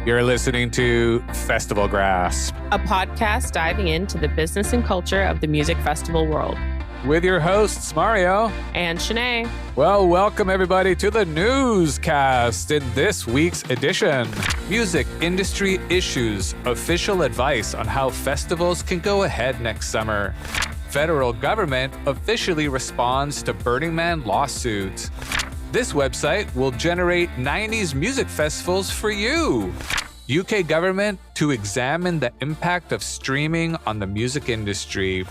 You're listening to Festival Grasp, a podcast diving into the business and culture of the music festival world. With your hosts, Mario and Shanae. Well, welcome everybody to the newscast. In this week's edition, music industry issues, official advice on how festivals can go ahead next summer. Federal government officially responds to Burning Man lawsuit. This website will generate 90s music festivals for you. UK government to examine the impact of streaming on the music industry.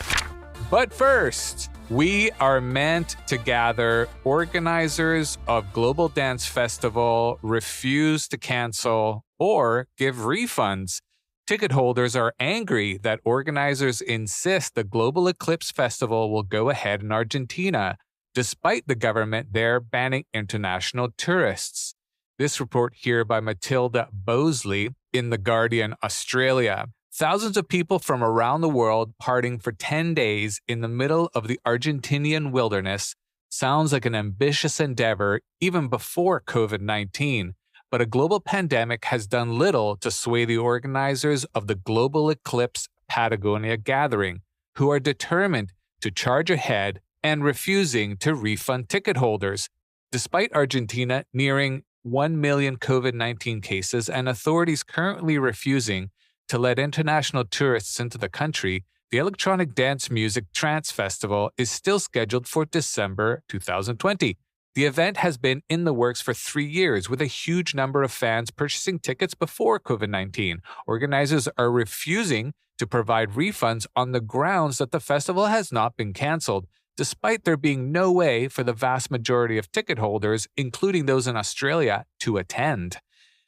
But first, we are meant to gather. Organizers of Global Dance Festival refuse to cancel or give refunds. Ticket holders are angry that organizers insist the Global Eclipse Festival will go ahead in Argentina, despite the government there banning international tourists. This report here by Matilda Bosley in The Guardian, Australia. Thousands of people from around the world partying for 10 days in the middle of the Argentinian wilderness sounds like an ambitious endeavor even before COVID-19, but a global pandemic has done little to sway the organizers of the Global Eclipse Patagonia gathering, who are determined to charge ahead and refusing to refund ticket holders. Despite Argentina nearing 1 million COVID-19 cases and authorities currently refusing to let international tourists into the country, the Electronic Dance Music Trance Festival is still scheduled for December 2020. The event has been in the works for 3 years, with a huge number of fans purchasing tickets before COVID-19. Organizers are refusing to provide refunds on the grounds that the festival has not been canceled, despite there being no way for the vast majority of ticket holders, including those in Australia, to attend.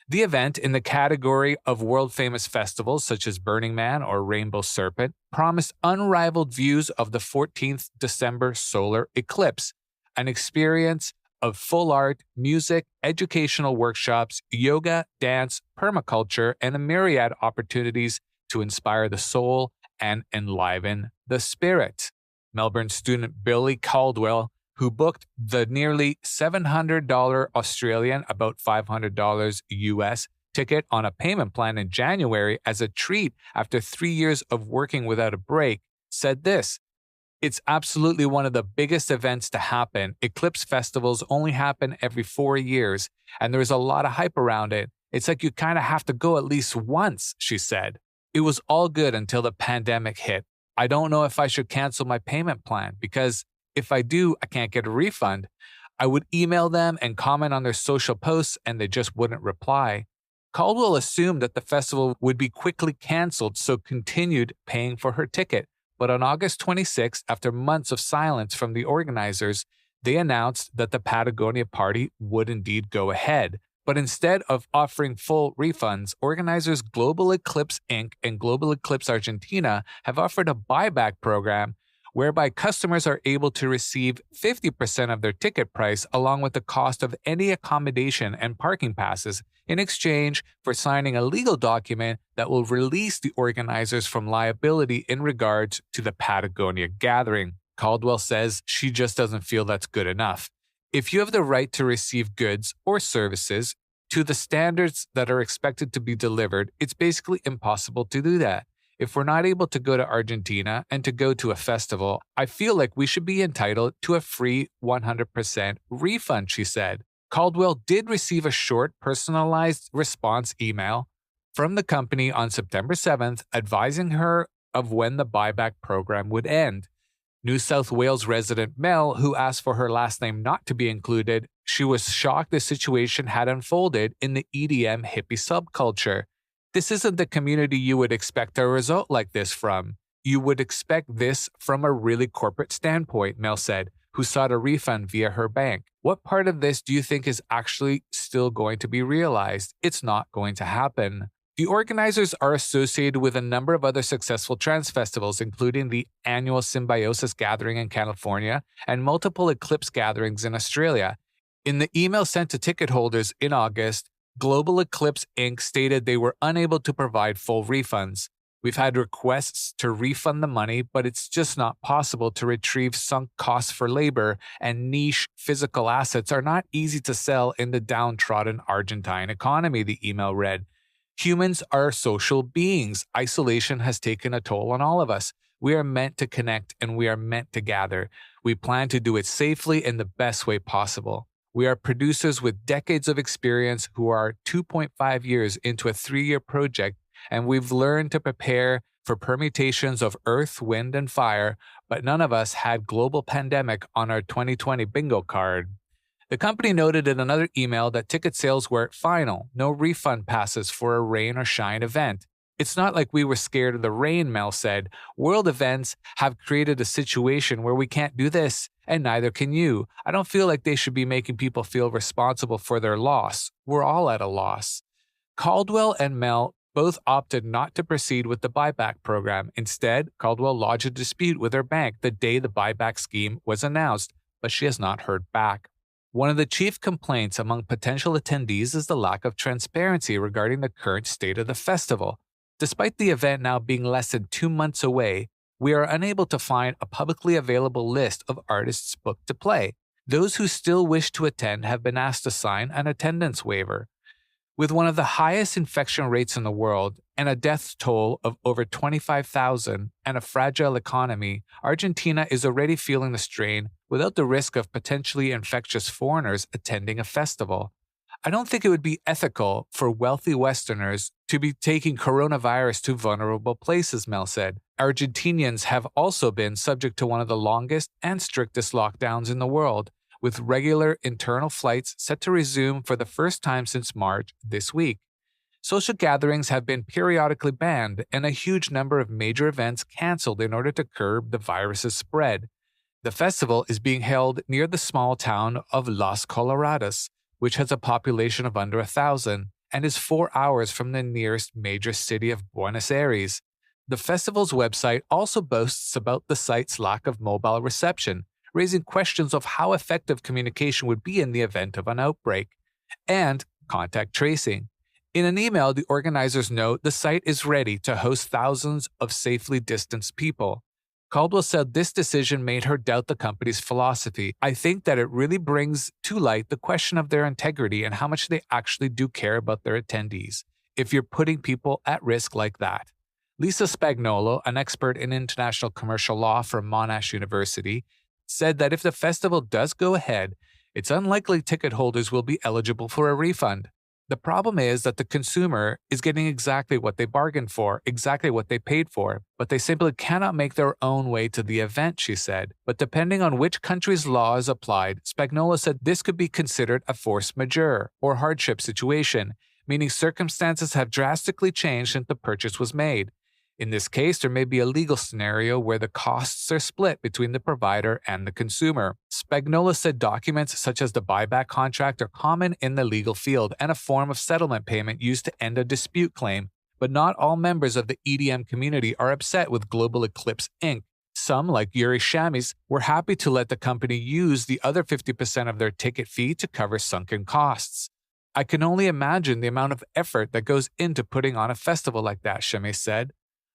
The event, in the category of world-famous festivals such as Burning Man or Rainbow Serpent, promised unrivaled views of the 14th December solar eclipse, an experience of full art, music, educational workshops, yoga, dance, permaculture, and a myriad opportunities to inspire the soul and enliven the spirit. Melbourne student Billy Caldwell, who booked the nearly $700 Australian, about $500 US, ticket on a payment plan in January as a treat after 3 years of working without a break, said this: "It's absolutely one of the biggest events to happen. Eclipse festivals only happen every 4 years, and there's a lot of hype around it. It's like you kind of have to go at least once," she said. "It was all good until the pandemic hit. I don't know if I should cancel my payment plan because if I do, I can't get a refund. I would email them and comment on their social posts and they just wouldn't reply." Caldwell assumed that the festival would be quickly canceled, so continued paying for her ticket. But on August 26th, after months of silence from the organizers, they announced that the Patagonia party would indeed go ahead. But instead of offering full refunds, organizers Global Eclipse Inc. and Global Eclipse Argentina have offered a buyback program whereby customers are able to receive 50% of their ticket price along with the cost of any accommodation and parking passes in exchange for signing a legal document that will release the organizers from liability in regards to the Patagonia gathering. Caldwell says she just doesn't feel that's good enough. If you have the right to receive goods or services to the standards that are expected to be delivered, it's basically impossible to do that. If we're not able to go to Argentina and to go to a festival, I feel like we should be entitled to a free 100% refund, she said. Caldwell did receive a short, personalized response email from the company on September 7th advising her of when the buyback program would end. New South Wales resident Mel, who asked for her last name not to be included, she was shocked the situation had unfolded in the EDM hippie subculture. "This isn't the community you would expect a result like this from. You would expect this from a really corporate standpoint," Mel said, who sought a refund via her bank. "What part of this do you think is actually still going to be realized? It's not going to happen." The organizers are associated with a number of other successful trance festivals, including the annual Symbiosis Gathering in California and multiple Eclipse gatherings in Australia. In the email sent to ticket holders in August, Global Eclipse Inc. stated they were unable to provide full refunds. "We've had requests to refund the money, but it's just not possible to retrieve sunk costs for labor, and niche physical assets are not easy to sell in the downtrodden Argentine economy," the email read. Humans are social beings. Isolation has taken a toll on all of us. We are meant to connect and we are meant to gather. We plan to do it safely in the best way possible. We are producers with decades of experience who are 2.5 years into a 3-year project, and we've learned to prepare for permutations of earth, wind, and fire, but none of us had global pandemic on our 2020 bingo card. The company noted in another email that ticket sales were final, no refund passes for a rain or shine event. It's not like we were scared of the rain, Mel said. World events have created a situation where we can't do this, and neither can you. I don't feel like they should be making people feel responsible for their loss. We're all at a loss. Caldwell and Mel both opted not to proceed with the buyback program. Instead, Caldwell lodged a dispute with her bank the day the buyback scheme was announced, but she has not heard back. One of the chief complaints among potential attendees is the lack of transparency regarding the current state of the festival. Despite the event now being less than 2 months away, we are unable to find a publicly available list of artists booked to play. Those who still wish to attend have been asked to sign an attendance waiver. With one of the highest infection rates in the world and a death toll of over 25,000 and a fragile economy, Argentina is already feeling the strain without the risk of potentially infectious foreigners attending a festival. I don't think it would be ethical for wealthy Westerners to be taking coronavirus to vulnerable places, Mel said. Argentinians have also been subject to one of the longest and strictest lockdowns in the world, with regular internal flights set to resume for the first time since March this week. Social gatherings have been periodically banned and a huge number of major events canceled in order to curb the virus's spread. The festival is being held near the small town of Las Coloradas, which has a population of under 1,000 and is 4 hours from the nearest major city of Buenos Aires. The festival's website also boasts about the site's lack of mobile reception, raising questions of how effective communication would be in the event of an outbreak, and contact tracing. In an email, the organizers note the site is ready to host thousands of safely distanced people. Caldwell said this decision made her doubt the company's philosophy. I think that it really brings to light the question of their integrity and how much they actually do care about their attendees, if you're putting people at risk like that. Lisa Spagnolo, an expert in international commercial law from Monash University, said that if the festival does go ahead, it's unlikely ticket holders will be eligible for a refund. The problem is that the consumer is getting exactly what they bargained for, exactly what they paid for, but they simply cannot make their own way to the event, she said. But depending on which country's law is applied, Spagnola said this could be considered a force majeure or hardship situation, meaning circumstances have drastically changed since the purchase was made. In this case, there may be a legal scenario where the costs are split between the provider and the consumer. Spagnola said documents such as the buyback contract are common in the legal field and a form of settlement payment used to end a dispute claim, but not all members of the EDM community are upset with Global Eclipse Inc. Some, like Yuri Shamis, were happy to let the company use the other 50% of their ticket fee to cover sunken costs. I can only imagine the amount of effort that goes into putting on a festival like that, Shamis said.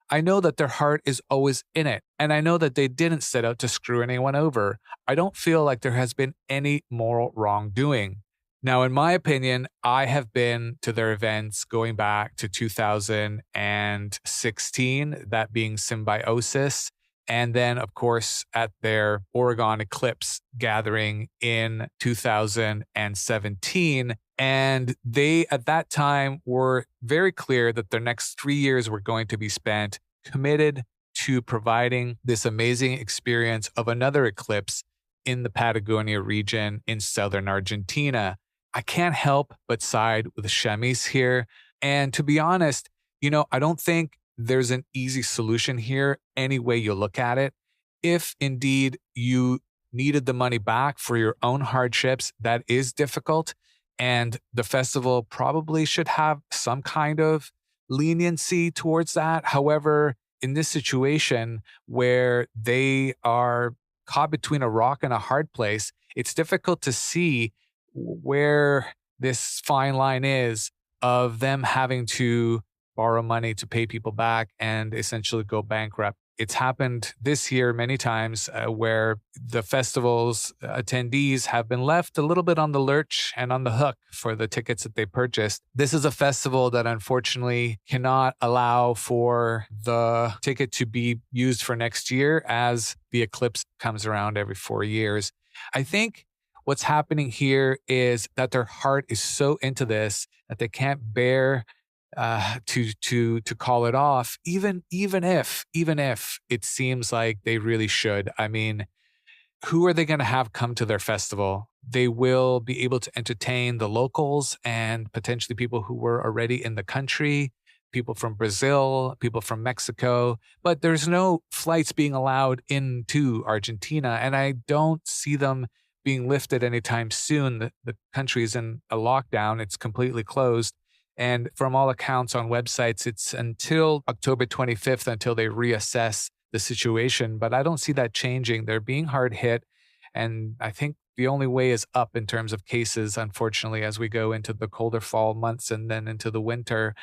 I know that their heart is always in it, and I know that they didn't set out to screw anyone over. I don't feel like there has been any moral wrongdoing. Now, in my opinion, I have been to their events going back to 2016, that being Symbiosis, and then, of course, at their Oregon Eclipse gathering in 2017. And they, at that time, were very clear that their next 3 years were going to be spent committed to providing this amazing experience of another eclipse in the Patagonia region in southern Argentina. I can't help but side with Shamis here. And to be honest, I don't think there's an easy solution here any way you look at it. If indeed you needed the money back for your own hardships, that is difficult. And the festival probably should have some kind of leniency towards that. However, in this situation where they are caught between a rock and a hard place, it's difficult to see where this fine line is of them having to borrow money to pay people back and essentially go bankrupt. It's happened this year many times where the festival's attendees have been left a little bit on the lurch and on the hook for the tickets that they purchased. This is a festival that unfortunately cannot allow for the ticket to be used for next year, as the Eclipse comes around every 4 years. I think what's happening here is that their heart is so into this that they can't bear to call it off, even if it seems like they really should. I mean, who are they going to have come to their festival? They will be able to entertain the locals and potentially people who were already in the country, people from Brazil, people from Mexico, but there's no flights being allowed into Argentina, and I don't see them being lifted anytime soon. The country is in a lockdown. It's completely closed. And from all accounts on websites, it's until October 25th until they reassess the situation. But I don't see that changing. They're being hard hit. And I think the only way is up in terms of cases, unfortunately, as we go into the colder fall months and then into the winter.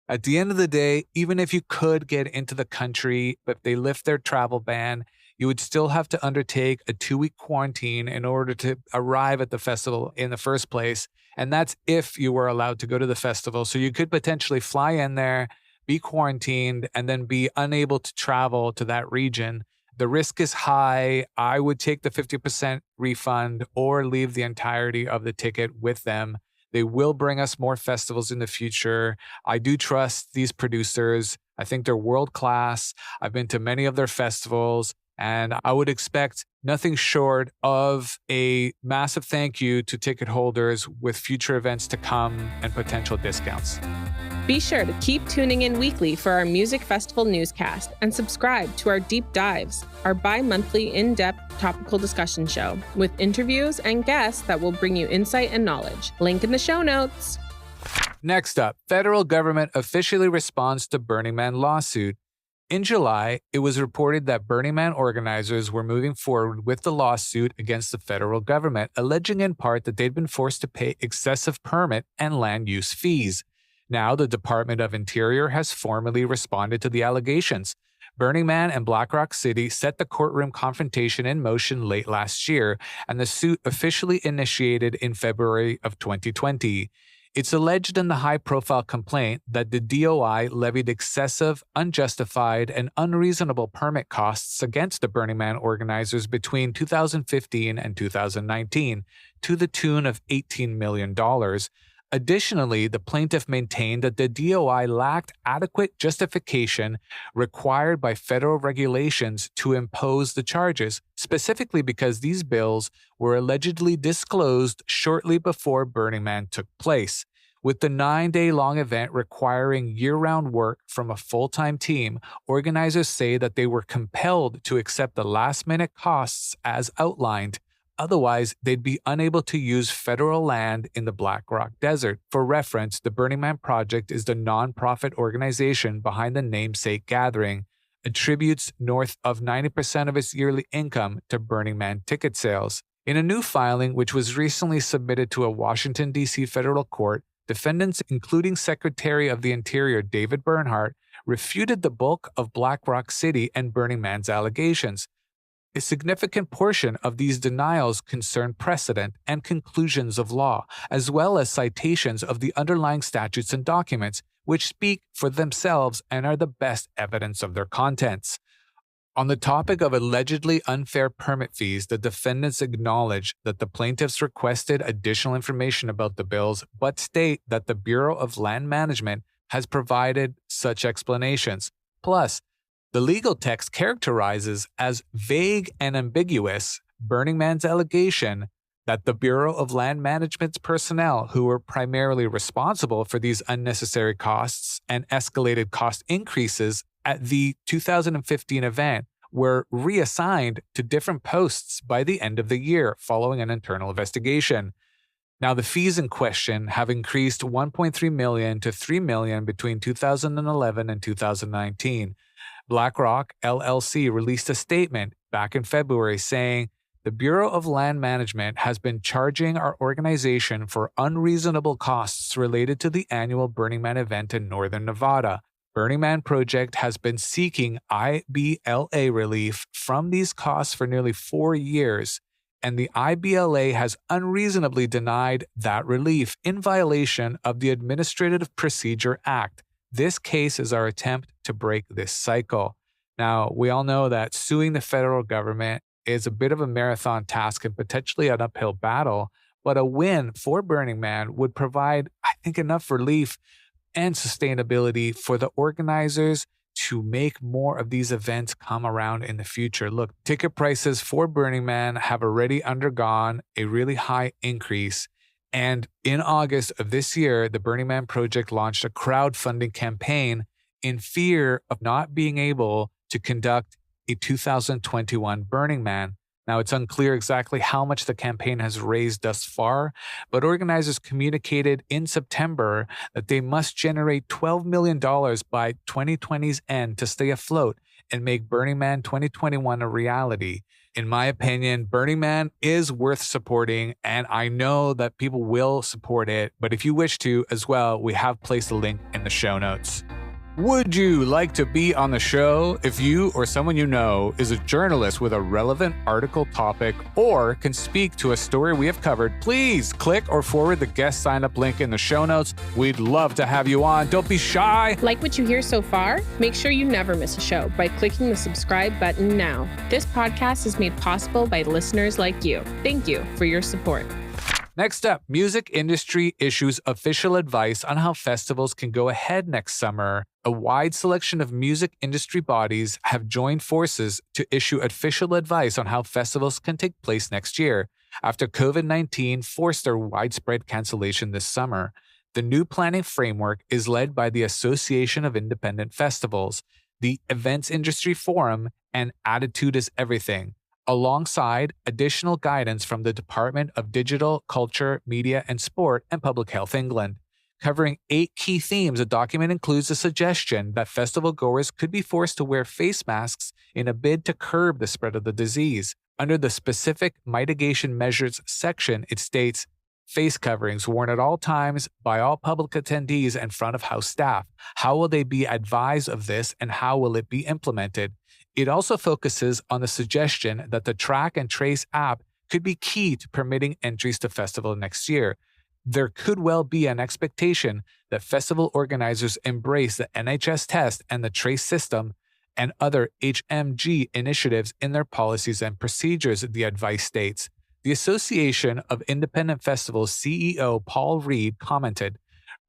At the end of the day, even if you could get into the country, but they lift their travel ban, you would still have to undertake a 2-week quarantine in order to arrive at the festival in the first place. And that's if you were allowed to go to the festival. So you could potentially fly in there, be quarantined, and then be unable to travel to that region. The risk is high. I would take the 50% refund or leave the entirety of the ticket with them. They will bring us more festivals in the future. I do trust these producers. I think they're world class. I've been to many of their festivals. And I would expect nothing short of a massive thank you to ticket holders with future events to come and potential discounts. Be sure to keep tuning in weekly for our music festival newscast and subscribe to our Deep Dives, our bi-monthly in-depth topical discussion show with interviews and guests that will bring you insight and knowledge. Link in the show notes. Next up, federal government officially responds to Burning Man lawsuit. In July, it was reported that Burning Man organizers were moving forward with the lawsuit against the federal government, alleging in part that they'd been forced to pay excessive permit and land use fees. Now, the Department of Interior has formally responded to the allegations. Burning Man and Black Rock City set the courtroom confrontation in motion late last year, and the suit officially initiated in February of 2020. It's alleged in the high-profile complaint that the DOI levied excessive, unjustified, and unreasonable permit costs against the Burning Man organizers between 2015 and 2019, to the tune of $18 million. Additionally, the plaintiff maintained that the DOI lacked adequate justification required by federal regulations to impose the charges, specifically because these bills were allegedly disclosed shortly before Burning Man took place. With the 9-day-long event requiring year-round work from a full-time team, organizers say that they were compelled to accept the last-minute costs as outlined. Otherwise, they'd be unable to use federal land in the Black Rock Desert. For reference, the Burning Man Project is the nonprofit organization behind the namesake gathering, attributes north of 90% of its yearly income to Burning Man ticket sales. In a new filing, which was recently submitted to a Washington, D.C. federal court, defendants, including Secretary of the Interior David Bernhardt, refuted the bulk of Black Rock City and Burning Man's allegations. A significant portion of these denials concern precedent and conclusions of law, as well as citations of the underlying statutes and documents, which speak for themselves and are the best evidence of their contents. On the topic of allegedly unfair permit fees, the defendants acknowledge that the plaintiffs requested additional information about the bills, but state that the Bureau of Land Management has provided such explanations. Plus, the legal text characterizes as vague and ambiguous Burning Man's allegation that the Bureau of Land Management's personnel, who were primarily responsible for these unnecessary costs and escalated cost increases at the 2015 event, were reassigned to different posts by the end of the year following an internal investigation. Now, the fees in question have increased $1.3 million to $3 million between 2011 and 2019. BlackRock LLC released a statement back in February saying, "The Bureau of Land Management has been charging our organization for unreasonable costs related to the annual Burning Man event in northern Nevada. Burning Man Project has been seeking IBLA relief from these costs for nearly 4 years, and the IBLA has unreasonably denied that relief in violation of the Administrative Procedure Act. This case is our attempt to break this cycle. Now, we all know that suing the federal government is a bit of a marathon task and potentially an uphill battle, but a win for Burning Man would provide, I think, enough relief and sustainability for the organizers to make more of these events come around in the future. Look, ticket prices for Burning Man have already undergone a really high increase. And in August of this year, the Burning Man Project launched a crowdfunding campaign in fear of not being able to conduct a 2021 Burning Man. Now, it's unclear exactly how much the campaign has raised thus far, but organizers communicated in September that they must generate $12 million by 2020's end to stay afloat and make Burning Man 2021 a reality. In my opinion, Burning Man is worth supporting, and I know that people will support it, but if you wish to as well, we have placed a link in the show notes. Would you like to be on the show? If you or someone you know is a journalist with a relevant article topic or can speak to a story we have covered, please click or forward the guest sign-up link in the show notes. We'd love to have you on. Don't be shy. Like what you hear so far? Make sure you never miss a show by clicking the subscribe button now. This podcast is made possible by listeners like you. Thank you for your support. Next up, music industry issues official advice on how festivals can go ahead next summer. A wide selection of music industry bodies have joined forces to issue official advice on how festivals can take place next year, after COVID-19 forced their widespread cancellation this summer. The new planning framework is led by the Association of Independent Festivals, the Events Industry Forum, and Attitude is Everything, alongside additional guidance from the Department of Digital, Culture, Media and Sport and Public Health England. Covering 8 key themes, the document includes a suggestion that festival goers could be forced to wear face masks in a bid to curb the spread of the disease. Under the specific mitigation measures section, it states, face coverings worn at all times by all public attendees and front of house staff. How will they be advised of this and how will it be implemented? It also focuses on the suggestion that the Track and Trace app could be key to permitting entries to festival next year. There could well be an expectation that festival organizers embrace the NHS test and the Trace system and other HMG initiatives in their policies and procedures, the advice states. The Association of Independent Festivals CEO Paul Reed commented,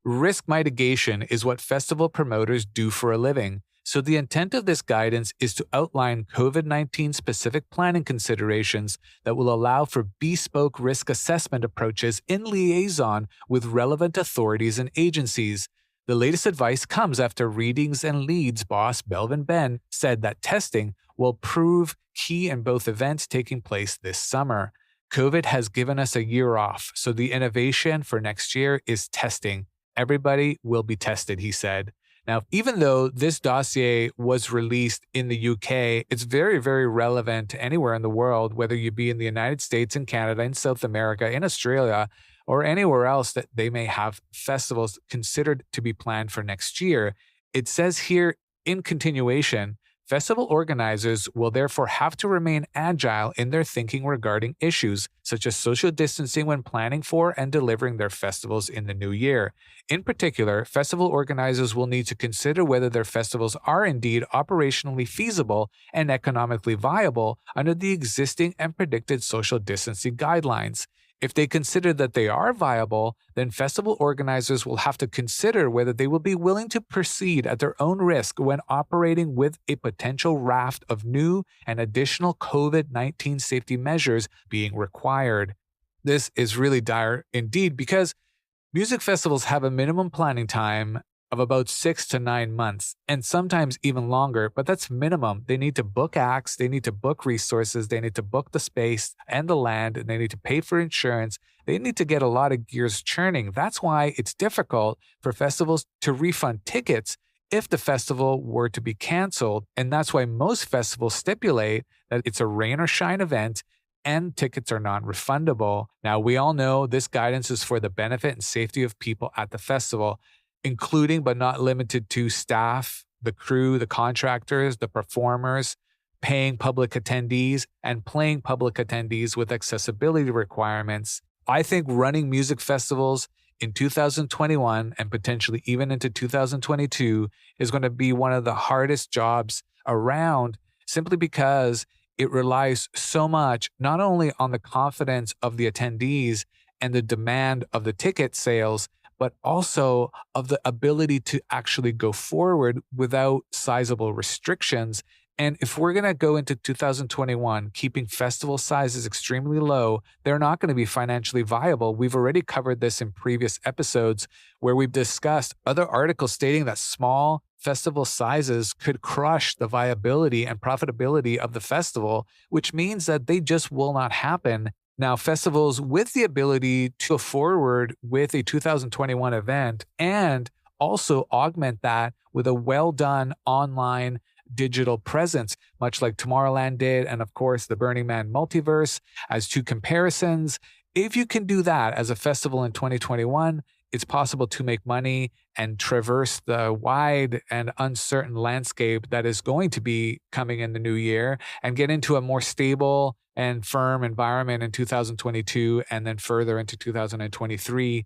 "Risk mitigation is what festival promoters do for a living. So the intent of this guidance is to outline COVID-19 specific planning considerations that will allow for bespoke risk assessment approaches in liaison with relevant authorities and agencies." The latest advice comes after Readings and Leads boss Belvin Ben said that testing will prove key in both events taking place this summer. COVID has given us a year off, so the innovation for next year is testing. Everybody will be tested, he said. Now, even though this dossier was released in the UK, it's very, very relevant to anywhere in the world, whether you be in the United States, in Canada, in South America, in Australia, or anywhere else that they may have festivals considered to be planned for next year. It says here in continuation, festival organizers will therefore have to remain agile in their thinking regarding issues such as social distancing when planning for and delivering their festivals in the new year. In particular, festival organizers will need to consider whether their festivals are indeed operationally feasible and economically viable under the existing and predicted social distancing guidelines. If they consider that they are viable, then festival organizers will have to consider whether they will be willing to proceed at their own risk when operating with a potential raft of new and additional COVID-19 safety measures being required. This is really dire indeed because music festivals have a minimum planning time of about 6 to 9 months, and sometimes even longer, but that's minimum. They need to book acts, they need to book resources, they need to book the space and the land, and they need to pay for insurance. They need to get a lot of gears churning. That's why it's difficult for festivals to refund tickets if the festival were to be canceled, and that's why most festivals stipulate that it's a rain or shine event and tickets are non-refundable. Now, we all know this guidance is for the benefit and safety of people at the festival. including but not limited to staff, the crew, the contractors, the performers, paying public attendees, and playing public attendees with accessibility requirements. I think running music festivals in 2021 and potentially even into 2022 is going to be one of the hardest jobs around, simply because it relies so much not only on the confidence of the attendees and the demand of the ticket sales, but also of the ability to actually go forward without sizable restrictions. And if we're going to go into 2021 keeping festival sizes extremely low, they're not going to be financially viable. We've already covered this in previous episodes where we've discussed other articles stating that small festival sizes could crush the viability and profitability of the festival, which means that they just will not happen. Now, festivals with the ability to go forward with a 2021 event and also augment that with a well-done online digital presence, much like Tomorrowland did, and of course the Burning Man Multiverse as two comparisons. If you can do that as a festival in 2021, it's possible to make money and traverse the wide and uncertain landscape that is going to be coming in the new year and get into a more stable and firm environment in 2022 and then further into 2023.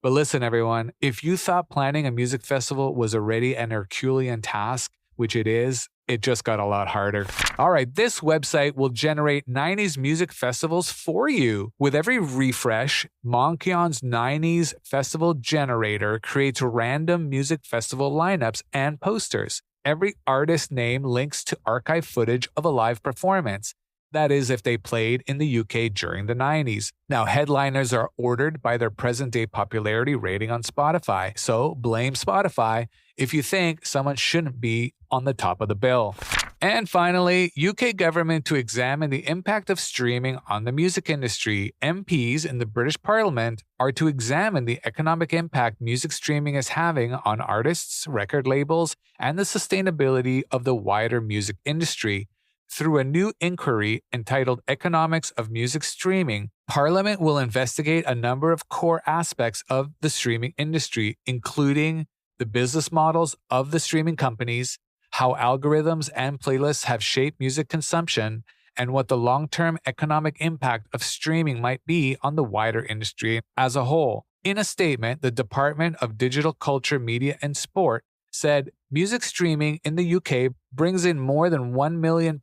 But listen, everyone, if you thought planning a music festival was already an Herculean task, which it is, it just got a lot harder. All right, this website will generate 90s music festivals for you. With every refresh, Monkion's 90s festival generator creates random music festival lineups and posters. Every artist name links to archive footage of a live performance. That is, if they played in the UK during the 90s. Now, headliners are ordered by their present-day popularity rating on Spotify. So blame Spotify if you think someone shouldn't be on the top of the bill. And finally, UK government to examine the impact of streaming on the music industry. MPs in the British Parliament are to examine the economic impact music streaming is having on artists, record labels, and the sustainability of the wider music industry. Through a new inquiry entitled Economics of Music Streaming, Parliament will investigate a number of core aspects of the streaming industry, including the business models of the streaming companies, how algorithms and playlists have shaped music consumption, and what the long-term economic impact of streaming might be on the wider industry as a whole. In a statement, the Department of Digital Culture, Media and Sport said music streaming in the UK brings in more than £1 million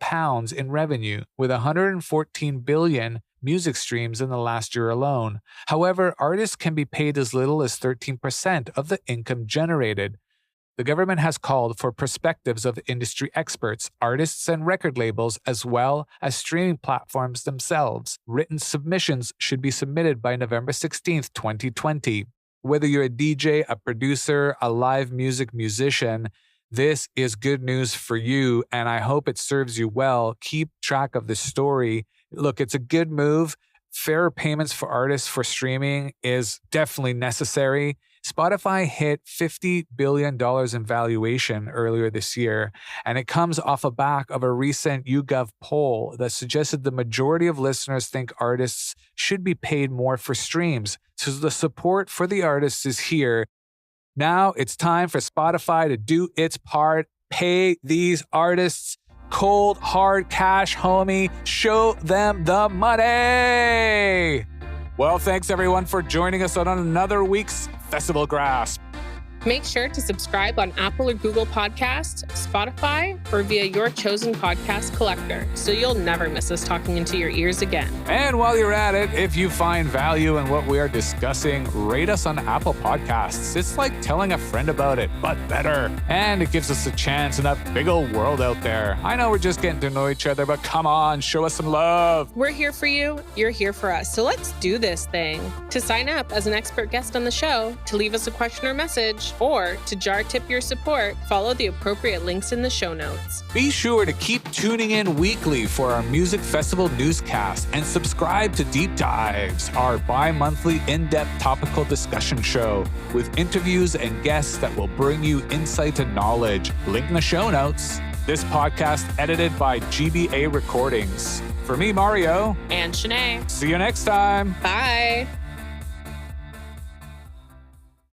in revenue, with 114 billion music streams in the last year alone. However, artists can be paid as little as 13% of the income generated. The government has called for perspectives of industry experts, artists and record labels, as well as streaming platforms themselves. Written submissions should be submitted by November 16, 2020. Whether you're a DJ, a producer, a live music musician, this is good news for you, and I hope it serves you well. Keep track of this story. Look, it's a good move. Fairer payments for artists for streaming is definitely necessary. Spotify hit $50 billion in valuation earlier this year, and it comes off a back of a recent YouGov poll that suggested the majority of listeners think artists should be paid more for streams. So the support for the artists is here. Now it's time for Spotify to do its part. Pay these artists cold, hard cash, homie. Show them the money. Well, thanks everyone for joining us on another week's Festival Grasp. Make sure to subscribe on Apple or Google Podcasts, Spotify, or via your chosen podcast collector, so you'll never miss us talking into your ears again. And while you're at it, if you find value in what we are discussing, rate us on Apple Podcasts. It's like telling a friend about it, but better. And it gives us a chance in that big old world out there. I know we're just getting to know each other, but come on, show us some love. We're here for you, you're here for us, so let's do this thing. To sign up as an expert guest on the show, to leave us a question or message, or to jar tip your support, follow the appropriate links in the show notes. Be sure to keep tuning in weekly for our Music Festival newscast and subscribe to Deep Dives, our bi-monthly in-depth topical discussion show with interviews and guests that will bring you insight and knowledge. Link in the show notes. This podcast edited by GBA Recordings. For me, Mario. And Shanae. See you next time. Bye.